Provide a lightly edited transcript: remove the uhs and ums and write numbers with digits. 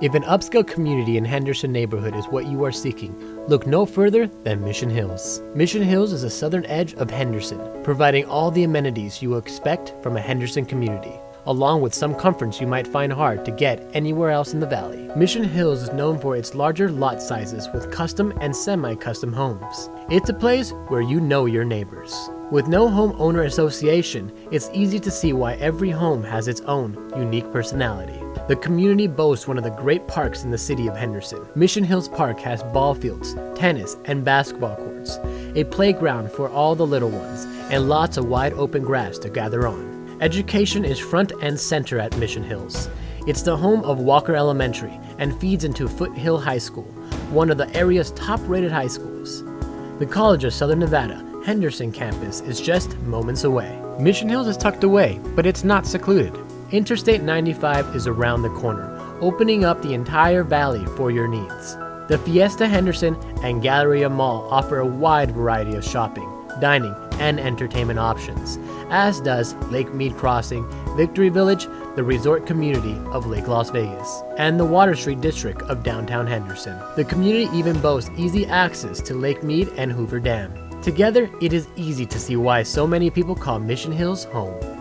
If an upscale community in Henderson neighborhood is what you are seeking, look no further than Mission Hills. Mission Hills is the southern edge of Henderson, providing all the amenities you will expect from a Henderson community, along with some comforts you might find hard to get anywhere else in the valley. Mission Hills is known for its larger lot sizes with custom and semi-custom homes. It's a place where you know your neighbors. With no homeowner association, it's easy to see why every home has its own unique personality. The community boasts one of the great parks in the city of Henderson. Mission Hills Park has ball fields, tennis and basketball courts, a playground for all the little ones, and lots of wide open grass to gather on. Education is front and center at Mission Hills. It's the home of Walker Elementary and feeds into Foothill High School, one of the area's top-rated high schools. The College of Southern Nevada, Henderson Campus, is just moments away. Mission Hills is tucked away, but it's not secluded. Interstate 95 is around the corner, opening up the entire valley for your needs. The Fiesta Henderson and Galleria Mall offer a wide variety of shopping, dining, and entertainment options, as does Lake Mead Crossing, Victory Village, the resort community of Lake Las Vegas, and the Water Street district of downtown Henderson. The community even boasts easy access to Lake Mead and Hoover Dam. Together, it is easy to see why so many people call Mission Hills home.